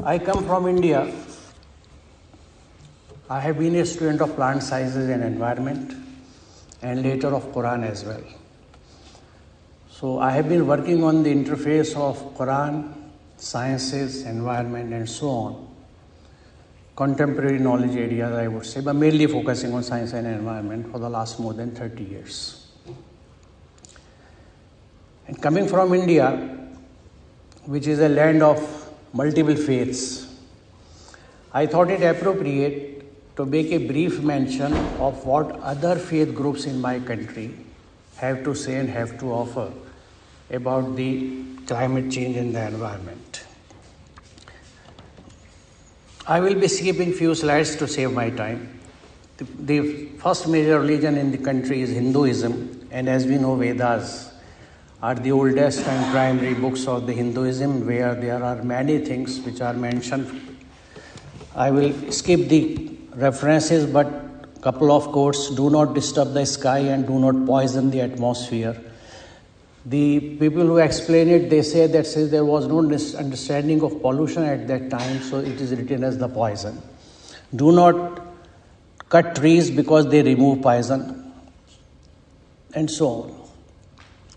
I come from India. I have been a student of plant sciences and environment and later of Quran as well. So I have been working on the interface of Quran, sciences, environment and so on. Contemporary knowledge areas I would say, but mainly focusing on science and environment for the last more than 30 years. And coming from India, which is a land of multiple faiths, I thought it appropriate to make a brief mention of what other faith groups in my country have to say and have to offer about the climate change and the environment. I will be skipping few slides to save my time. The first major religion in the country is Hinduism, and as we know, Vedas are the oldest and primary books of the Hinduism, where there are many things which are mentioned. I will skip the references, but a couple of quotes: do not disturb the sky and do not poison the atmosphere. The people who explain it, they say that since there was no understanding of pollution at that time, so it is written as the poison. Do not cut trees because they remove poison, and so on.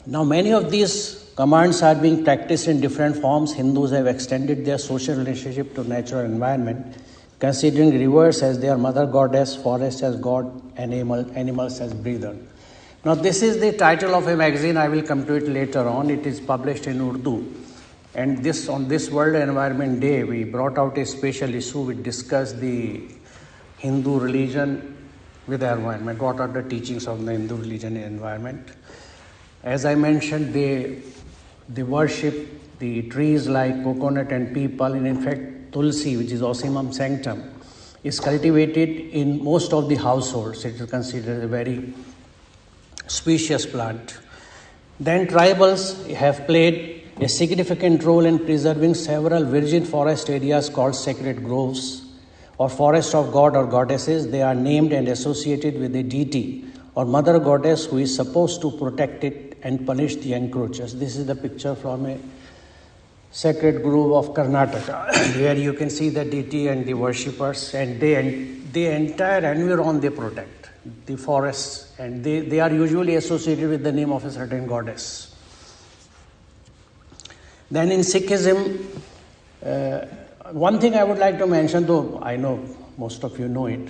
Now, many of these commands are being practiced in different forms. Hindus have extended their social relationship to natural environment, considering rivers as their mother goddess, forests as god, animals as breather. Now, this is the title of a magazine. I will come to it later on. It is published in Urdu. And on this World Environment Day, we brought out a special issue which discussed the Hindu religion with the environment. What are the teachings of the Hindu religion and environment? As I mentioned, they worship the trees like coconut and peepal, and in fact, tulsi, which is Ocimum sanctum, is cultivated in most of the households. It is considered a very specious plant. Then tribals have played a significant role in preserving several virgin forest areas called sacred groves or forests of god or goddesses. They are named and associated with a deity or mother goddess who is supposed to protect it and punish the encroachers. This is the picture from a sacred grove of Karnataka, where you can see the deity and the worshippers, and the entire environ they protect, the forests, and they are usually associated with the name of a certain goddess. Then in Sikhism, one thing I would like to mention, though I know most of you know it,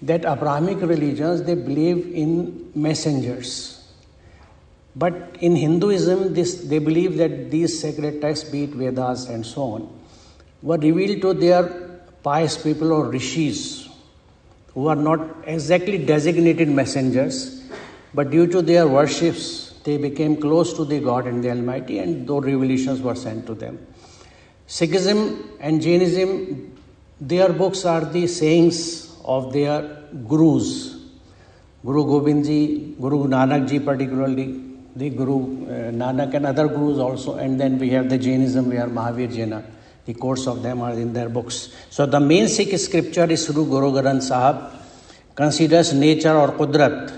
that Abrahamic religions, they believe in messengers. But in Hinduism, they believe that these sacred texts, be it Vedas and so on, were revealed to their pious people or rishis, who are not exactly designated messengers, but due to their worships, they became close to the God and the Almighty, and those revelations were sent to them. Sikhism and Jainism, their books are the sayings of their gurus, Guru Gobind Ji, Guru Nanak Ji particularly, the Guru Nanak and other gurus also, and then we have the Jainism where Mahavir Jaina, the quotes of them are in their books. So the main Sikh scripture is Sri Guru Granth Sahib, considers nature or Qudrat,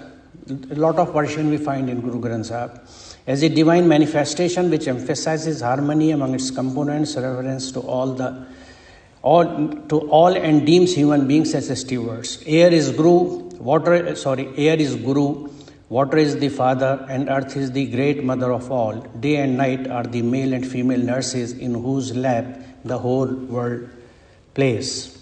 a lot of version we find in Guru Granth Sahib, as a divine manifestation which emphasizes harmony among its components, reference to all and deems human beings as stewards. Air is Guru, water is the father, and earth is the great mother of all. Day and night are the male and female nurses in whose lap the whole world plays.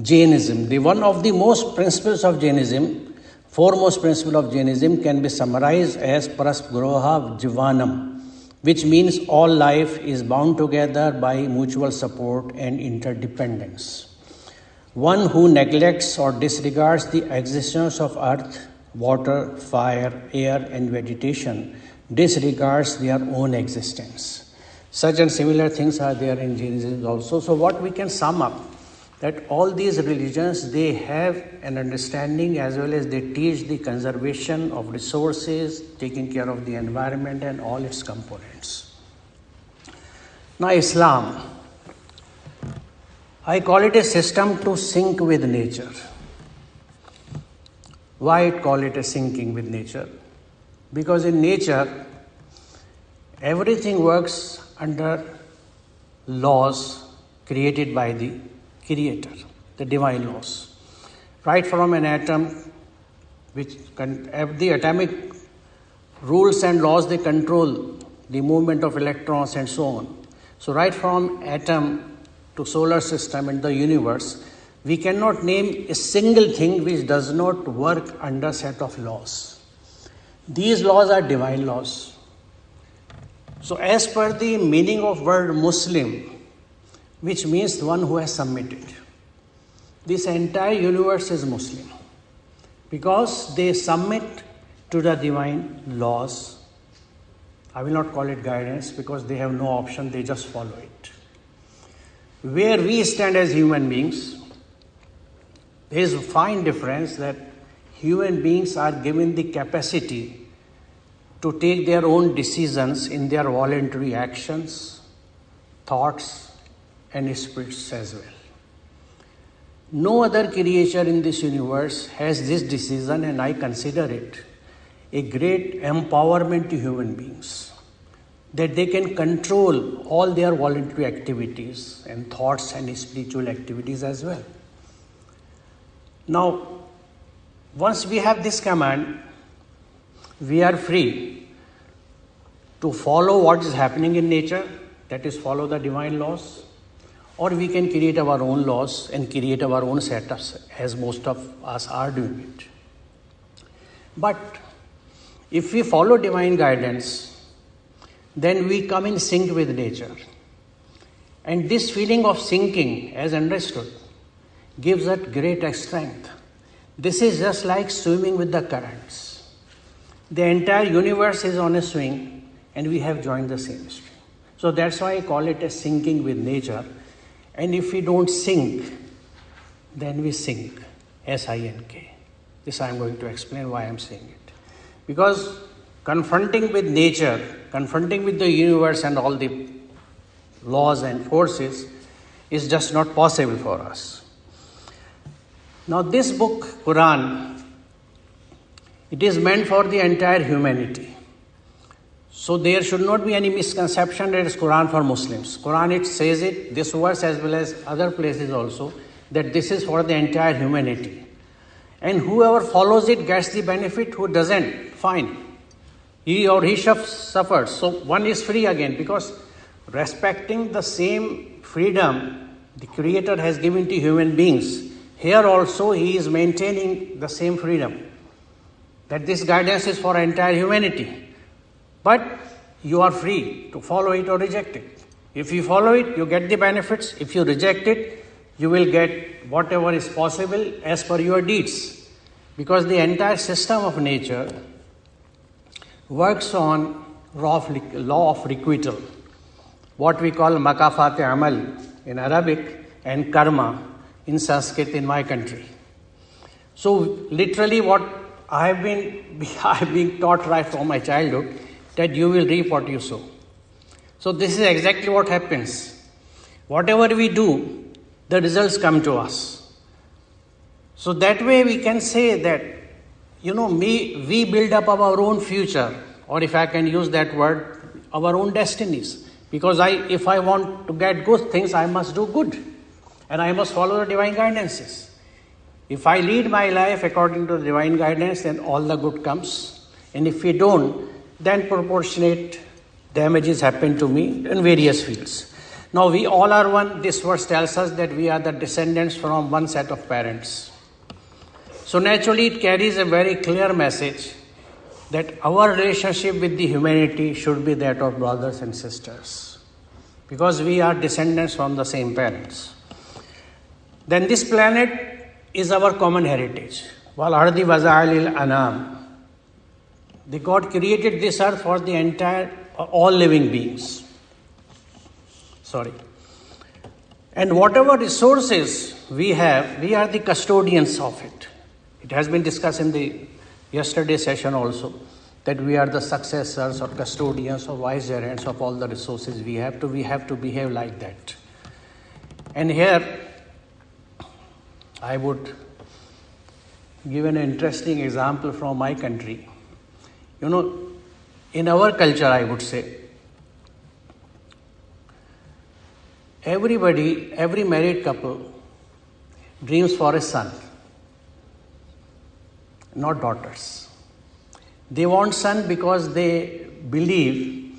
Jainism, the one of the most principles of Jainism, foremost principle of Jainism can be summarized as Paraspraha Jivanam, which means all life is bound together by mutual support and interdependence. One who neglects or disregards the existence of earth, water, fire, air, and vegetation disregards their own existence. Such and similar things are there in Jainism also. So what we can sum up, that all these religions, they have an understanding as well as they teach the conservation of resources, taking care of the environment and all its components. Now Islam, I call it a system to sync with nature. Why I call it a syncing with nature? Because in nature, everything works under laws created by the Creator, the divine laws. Right from an atom, the atomic rules and laws, they control the movement of electrons and so on. So right from atom to solar system and the universe, we cannot name a single thing which does not work under set of laws. These laws are divine laws. So as per the meaning of word Muslim, which means one who has submitted, this entire universe is Muslim because they submit to the divine laws. I will not call it guidance because they have no option, they just follow it. Where we stand as human beings, there is a fine difference that human beings are given the capacity to take their own decisions in their voluntary actions, thoughts, and spirits as well. No other creature in this universe has this decision, and I consider it a great empowerment to human beings, that they can control all their voluntary activities and thoughts and spiritual activities as well. Now, once we have this command, we are free to follow what is happening in nature, that is, follow the divine laws, or we can create our own laws and create our own setups, as most of us are doing it. But if we follow divine guidance, then we come in sync with nature. And this feeling of syncing, as understood, gives us great strength. This is just like swimming with the currents. The entire universe is on a swing, and we have joined the same stream. So that's why I call it as syncing with nature. And if we don't sink, then we sink, S-I-N-K. This I am going to explain why I am saying it. Because confronting with nature, confronting with the universe and all the laws and forces is just not possible for us. Now this book, Quran, it is meant for the entire humanity. So there should not be any misconception that it is Quran for Muslims. Quran, it says it, this verse as well as other places also, that this is for the entire humanity. And whoever follows it gets the benefit, who doesn't, fine. He or he suffers. So one is free again, because respecting the same freedom the Creator has given to human beings, here also he is maintaining the same freedom, that this guidance is for entire humanity. But you are free to follow it or reject it. If you follow it, you get the benefits. If you reject it, you will get whatever is possible as per your deeds. Because the entire system of nature works on law of requital, what we call makafat amal in Arabic and karma in Sanskrit in my country. So literally what I have been taught right from my childhood, that you will reap what you sow. So this is exactly what happens. Whatever we do, the results come to us. So that way we can say that, we build up our own future, or if I can use that word, our own destinies. Because if I want to get good things, I must do good. And I must follow the divine guidances. If I lead my life according to the divine guidance, then all the good comes. And if we don't, then proportionate damages happen to me in various fields. Now we all are one. This verse tells us that we are the descendants from one set of parents. So naturally it carries a very clear message that our relationship with the humanity should be that of brothers and sisters, because we are descendants from the same parents. Then this planet is our common heritage. Wal ardi waza'alil anam. The God created this earth for the entire, all living beings. And whatever resources we have, we are the custodians of it. It has been discussed in the yesterday session also, that we are the successors or custodians or vicegerents of all the resources we have to behave like that. And here, I would give an interesting example from my country. In our culture, I would say, every married couple dreams for a son, not daughters. They want son because they believe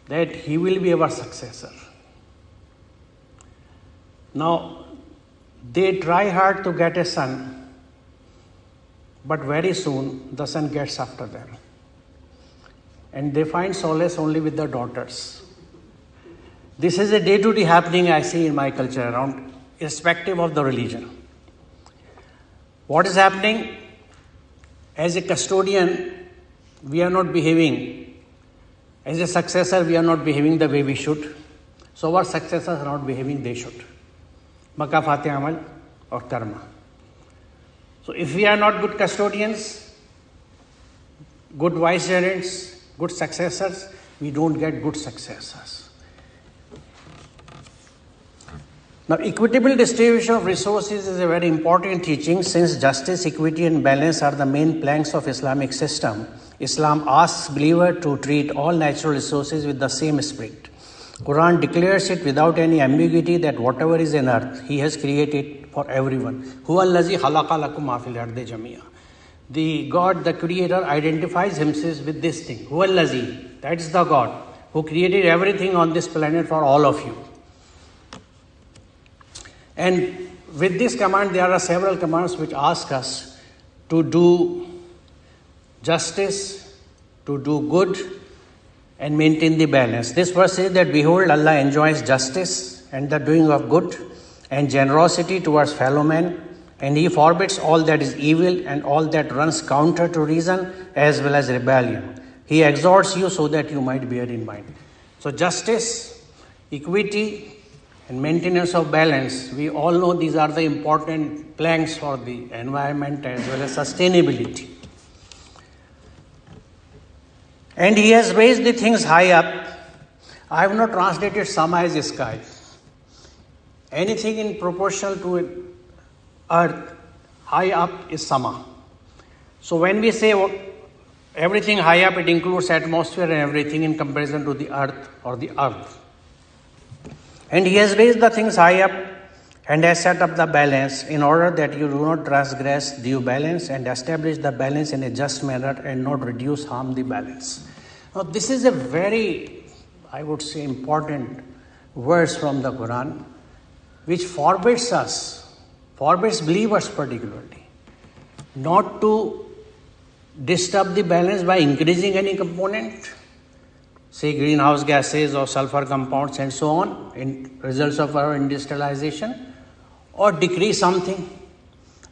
that he will be our successor. Now, they try hard to get a son, but very soon the son gets after them. And they find solace only with the daughters. This is a day-to-day happening I see in my culture around, irrespective of the religion. What is happening? As a custodian, we are not behaving. As a successor, we are not behaving the way we should. So our successors are not behaving, they should. Makafate amal or karma. So if we are not good custodians, good vicegerents, good successors, we don't get good successors. Now, equitable distribution of resources is a very important teaching. Since justice, equity and balance are the main planks of Islamic system, Islam asks believer to treat all natural resources with the same spirit. Quran declares it without any ambiguity that whatever is in earth, He has created for everyone. Huwa allazi khalaqa lakum ma fil ardi jamia. The God, the Creator, identifies Himself with this thing. Huwa allazi, that is the God who created everything on this planet for all of you. And with this command, there are several commands which ask us to do justice, to do good, and maintain the balance. This verse says that, behold, Allah enjoys justice and the doing of good and generosity towards fellow men, and He forbids all that is evil and all that runs counter to reason as well as rebellion. He exhorts you so that you might bear in mind. So justice, equity, and maintenance of balance, we all know these are the important planks for the environment as well as sustainability. And He has raised the things high up. I have not translated sama as sky. Anything in proportion to earth, high up is sama. So when we say everything high up, it includes atmosphere and everything in comparison to the earth or the earth. And He has raised the things high up and has set up the balance in order that you do not transgress due balance and establish the balance in a just manner and not reduce, harm the balance. Now this is a very, I would say, important verse from the Quran which forbids believers particularly, not to disturb the balance by increasing any component, say greenhouse gases or sulfur compounds and so on, in results of our industrialization, or decrease something.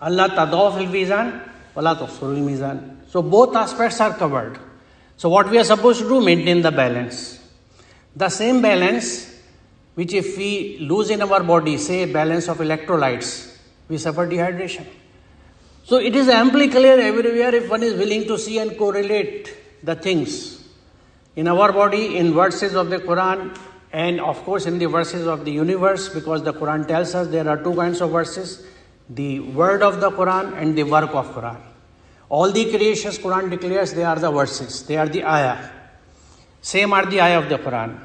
Allah tadaw fil mizan, wala tukhsirul mizan. So both aspects are covered. So what we are supposed to do, maintain the balance. The same balance which if we lose in our body, say balance of electrolytes, we suffer dehydration. So it is amply clear everywhere if one is willing to see and correlate the things in our body, in verses of the Quran, and of course in the verses of the universe, because the Quran tells us there are two kinds of verses, the word of the Quran and the work of Quran. All the creations Quran declares they are the verses, they are the ayah. Same are the ayah of the Quran.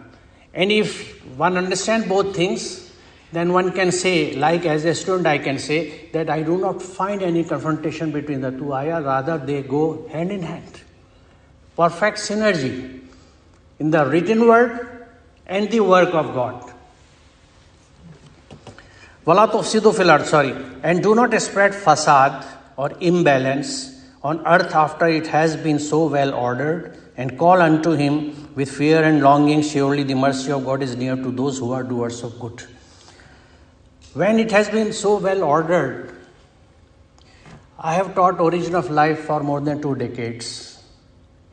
And if one understands both things, then one can say, like as a student I can say, that I do not find any confrontation between the two ayah, rather they go hand in hand. Perfect synergy in the written word and the work of God. Wala tufsidu fil ard, and do not spread fasad or imbalance on earth after it has been so well ordered, and call unto Him with fear and longing. Surely the mercy of God is near to those who are doers of good. When it has been so well ordered, I have taught Origin of Life for more than 2 decades.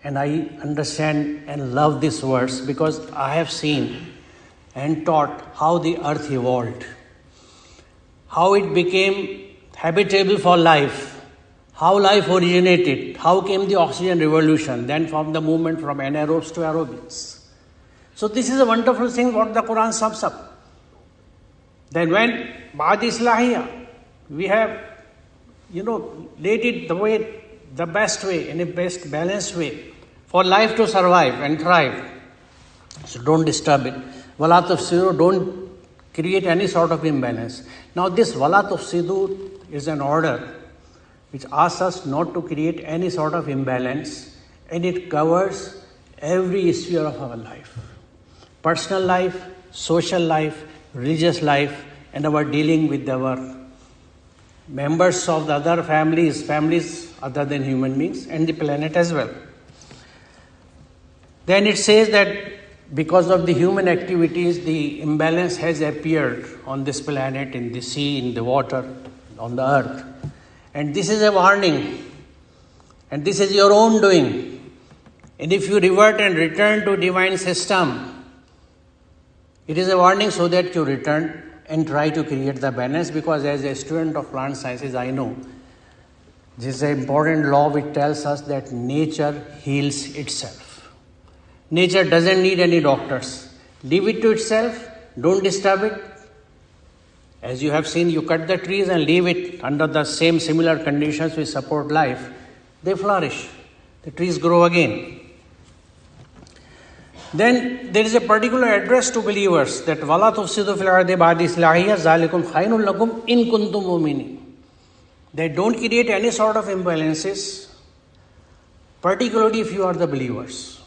And I understand and love this verse because I have seen and taught how the earth evolved, how it became habitable for life, how life originated, how came the oxygen revolution, then from the movement from anaerobes to aerobics. So this is a wonderful thing what the Quran sums up. Then when Ba'ad Islahiyya, we have, laid it the best way, in a best balanced way, for life to survive and thrive. So don't disturb it. Wala tufsiru, don't create any sort of imbalance. Now this wala tufsidu is an order which asks us not to create any sort of imbalance, and it covers every sphere of our life. Personal life, social life, religious life, and our dealing with our members of the other families other than human beings, and the planet as well. Then it says that because of the human activities, the imbalance has appeared on this planet, in the sea, in the water, on the earth. And this is a warning. And this is your own doing. And if you revert and return to divine system, it is a warning so that you return and try to create the balance, because as a student of plant sciences, I know this is an important law which tells us that nature heals itself. Nature doesn't need any doctors. Leave it to itself. Don't disturb it. As you have seen, you cut the trees and leave it under the same similar conditions which support life. They flourish. The trees grow again. Then there is a particular address to believers that وَلَا تُفْسِدُوا فِي الْأَرْضِ بَعْدَ إِصْلَاحِهَا ذَلِكُمْ خَيْرٌ لَكُمْ إِن كُنتُم مُؤْمِنِينَ. They don't create any sort of imbalances, particularly if you are the believers.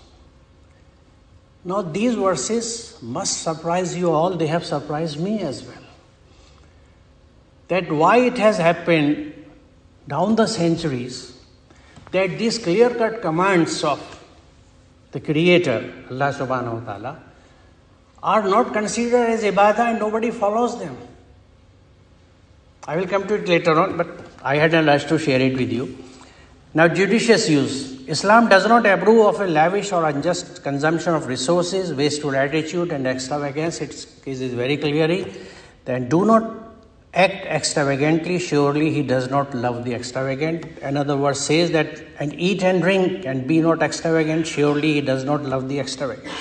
Now these verses must surprise you all. They have surprised me as well. That why it has happened down the centuries that these clear-cut commands of the Creator, Allah subhanahu wa ta'ala, are not considered as ibadah and nobody follows them. I will come to it later on, but I had a rush to share it with you. Now, judicious use. Islam does not approve of a lavish or unjust consumption of resources, wasteful attitude and extravagance. It is very clearly that do not act extravagantly. Surely he does not love the extravagant. Another verse says that, and eat and drink and be not extravagant. Surely he does not love the extravagant.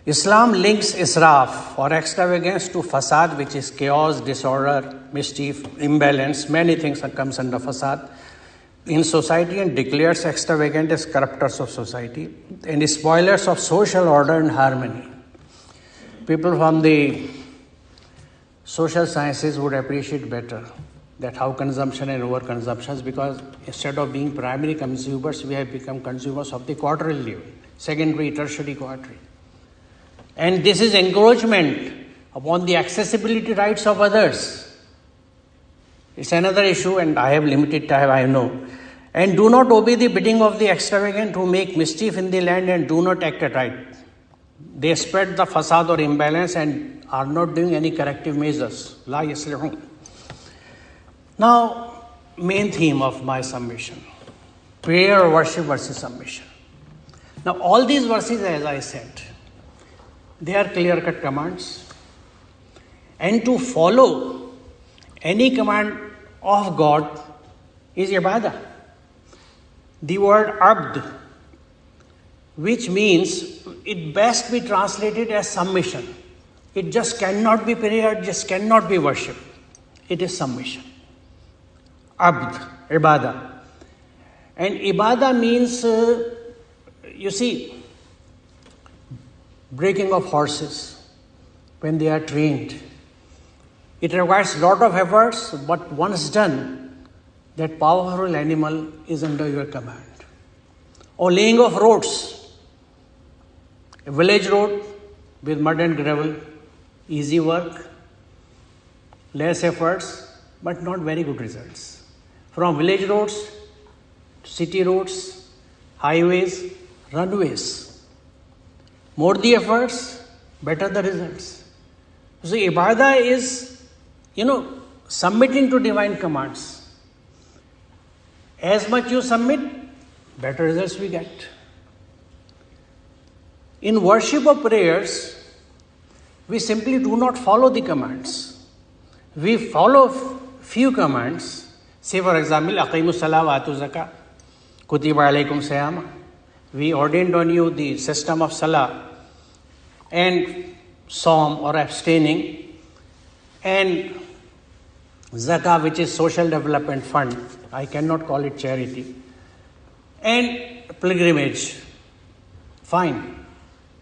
Islam links israf or extravagance to fasad, which is chaos, disorder, mischief, imbalance. Many things that comes under fasad in society, and declares extravagant as corrupters of society and spoilers of social order and harmony. People from the social sciences would appreciate better that how consumption and overconsumption, because instead of being primary consumers, we have become consumers of the quarterly level, secondary, tertiary, quaternary. And this is encroachment upon the accessibility rights of others. It's another issue, and I have limited time, I know. And do not obey the bidding of the extravagant who make mischief in the land and do not act right. They spread the fasad or imbalance and are not doing any corrective measures. La yaslihun. Now, main theme of my summation. Prayer or worship versus submission. Now, all these verses, as I said, they are clear-cut commands. And to follow any command of God is ibadah. The word abd, which means it best be translated as submission. It just cannot be prayer, just cannot be worship. It is submission. Abd, ibadah. And ibadah means, you see, breaking of horses when they are trained. It requires a lot of efforts, but once done, that powerful animal is under your command. Or laying of roads, a village road with mud and gravel, easy work, less efforts, but not very good results. From village roads, city roads, highways, runways. More the efforts, better the results. So ibadah is, submitting to divine commands. As much you submit, better results we get. In worship or prayers, we simply do not follow the commands. We follow few commands. Say for example, aqimus salah wa atu zakah, kutiba alaykum siyama. We ordained on you the system of salah and psalm or abstaining, and zakah, which is social development fund. I cannot call it charity. And pilgrimage. Fine.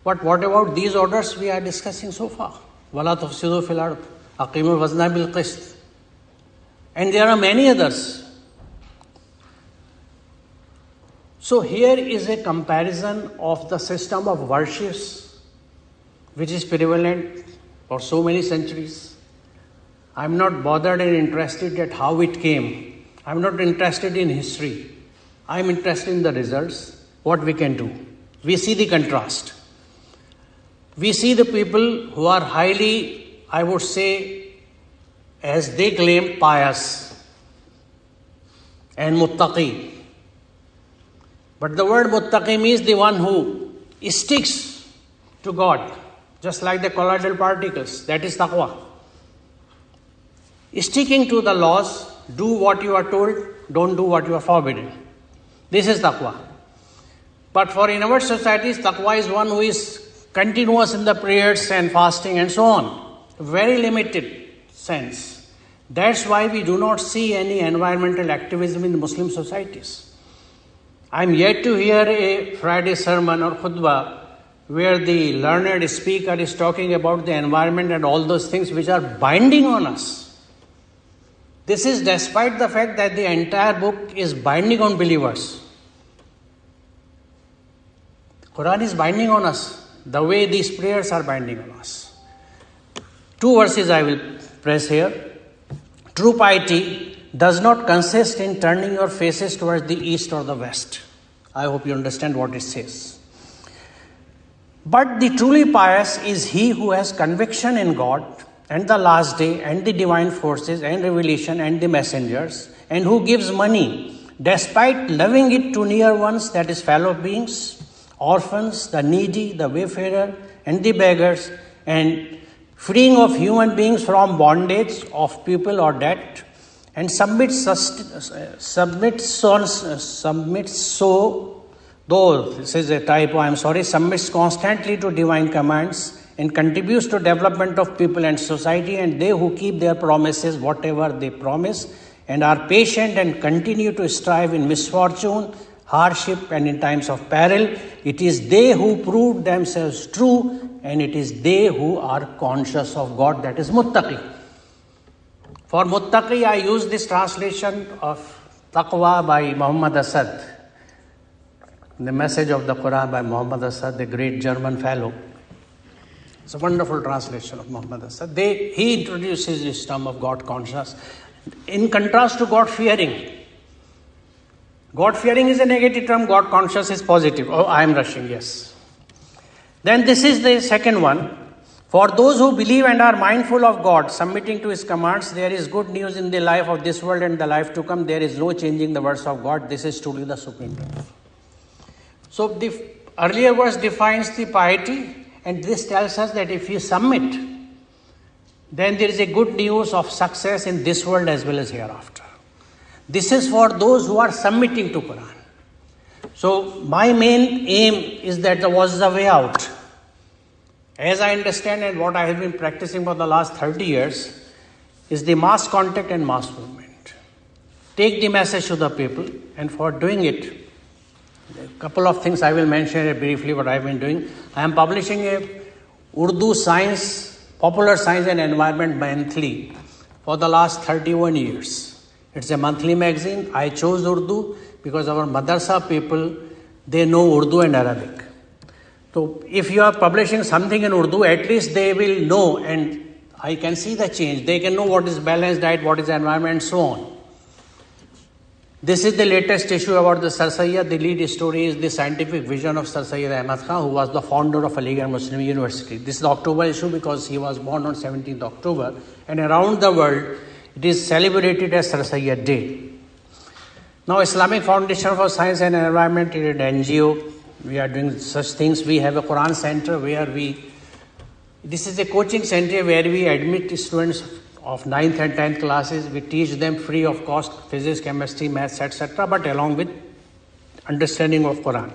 But what about these orders we are discussing so far? وَلَا تُفْسِدُوا فِي الْأَرْضِ أَقِيمُوا الْوَزْنَ بِالْقِسْطِ. And there are many others. So here is a comparison of the system of worships which is prevalent for so many centuries. I'm not bothered and interested at how it came. I'm not interested in history. I'm interested in the results, what we can do. We see the contrast. We see the people who are highly, I would say, as they claim, pious and muttaqi. But the word muttaqi means the one who sticks to God, just like the colloidal particles. That is taqwa. Sticking to the laws, do what you are told, don't do what you are forbidden. This is taqwa. But for in our societies, taqwa is one who is continuous in the prayers and fasting and so on. Very limited sense. That's why we do not see any environmental activism in the Muslim societies. I'm yet to hear a Friday sermon or khutbah where the learned speaker is talking about the environment and all those things which are binding on us. This is despite the fact that the entire book is binding on believers. Quran is binding on us the way these prayers are binding on us. 2 verses I will press here. True piety does not consist in turning your faces towards the east or the west. I hope you understand what it says. But the truly pious is he who has conviction in God and the last day and the divine forces and revelation and the messengers, and who gives money despite loving it to near ones, that is fellow beings, orphans, the needy, the wayfarer and the beggars, and freeing of human beings from bondage of people or debt, and submits constantly to divine commands and contributes to development of people and society, and they who keep their promises, whatever they promise, and are patient and continue to strive in misfortune, hardship and in times of peril, it is they who prove themselves true, and it is they who are conscious of God, that is muttaqi. For muttaqi, I use this translation of taqwa by Muhammad Asad, the message of the Quran by Muhammad Asad, the great German fellow. It's a wonderful translation of Muhammad Asad. He introduces this term of God conscious in contrast to God fearing. God fearing is a negative term, God conscious is positive. Oh, I am rushing, yes. Then this is the second one. For those who believe and are mindful of God, submitting to His commands, there is good news in the life of this world and the life to come. There is no changing the words of God. This is truly the supreme truth. So the earlier verse defines the piety, and this tells us that if you submit, then there is a good news of success in this world as well as hereafter. This is for those who are submitting to Quran. So my main aim is that there was a way out. As I understand and what I have been practicing for the last 30 years is the mass contact and mass movement. Take the message to the people, and for doing it, a couple of things I will mention briefly what I have been doing. I am publishing a Urdu science, popular science and environment monthly for the last 31 years. It's a monthly magazine. I chose Urdu because our madrasa people, they know Urdu and Arabic. So if you are publishing something in Urdu, at least they will know, and I can see the change. They can know what is balanced diet, what is environment, and so on. This is the latest issue about the Sir Sayyid. The lead story is the scientific vision of Sir Sayyid Ahmad Khan, who was the founder of Aligarh Muslim University. This is the October issue because he was born on 17th October, and around the world it is celebrated as Sir Sayyid Day. Now, Islamic Foundation for Science and Environment is an NGO. We are doing such things. We have a Quran center where this is a coaching center where we admit students of 9th and 10th classes. We teach them free of cost physics, chemistry, maths, etc., but along with understanding of Quran.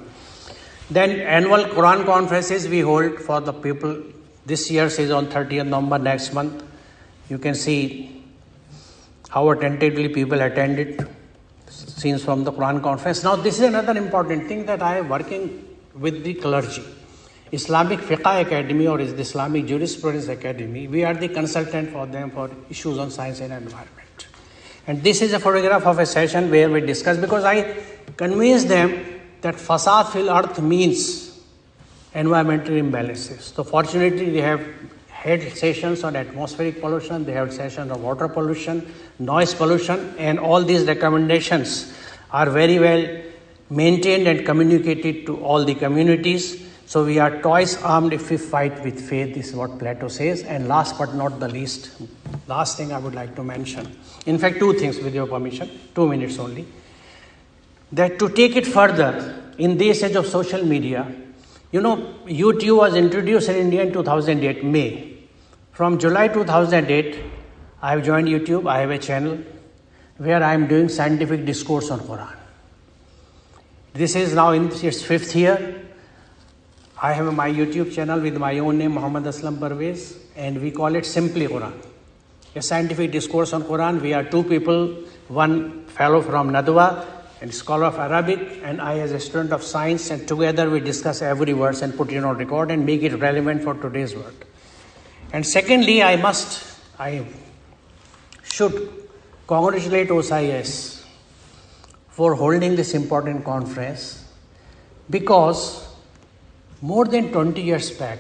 Then annual Quran conferences we hold for the people. This year's is on 30th November next month. You can see how attentively people attended. Scenes from the Quran conference. Now, this is another important thing that I am working with the clergy. Islamic Fiqh Academy or is the Islamic Jurisprudence Academy, we are the consultant for them for issues on science and environment. And this is a photograph of a session where we discuss, because I convinced them that fasad fil earth means environmental imbalances. So fortunately, they have had sessions on atmospheric pollution, they have sessions on water pollution, noise pollution, and all these recommendations are very well maintained and communicated to all the communities. So we are twice armed if we fight with faith, this is what Plato says. And last but not the least, last thing I would like to mention, in fact 2 things with your permission, 2 minutes only, that to take it further in this age of social media, you know, YouTube was introduced in India in 2008, May. From July 2008, I have joined YouTube, I have a channel where I am doing scientific discourse on Quran. This is now in its 5th year. I have my YouTube channel with my own name, Muhammad Aslam Parvez, and we call it Simply Quran. A scientific discourse on Quran. We are 2 people, one fellow from Nadwa and scholar of Arabic, and I as a student of science, and together we discuss every verse and put it on record and make it relevant for today's world. And secondly, I should congratulate OSIS for holding this important conference, because more than 20 years back,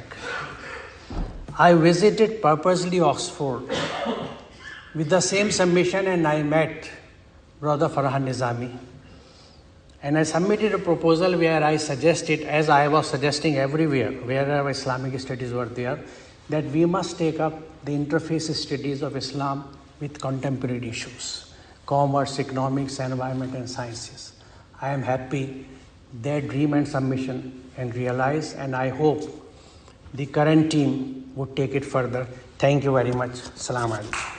I visited purposely Oxford with the same submission, and I met Brother Farhan Nizami. And I submitted a proposal where I suggested, as I was suggesting everywhere, wherever Islamic studies were there, that we must take up the interface studies of Islam with contemporary issues, commerce, economics, environment, and sciences. I am happy their dream and submission and realize, and I hope the current team would take it further. Thank you very much. Assalamu alaikum.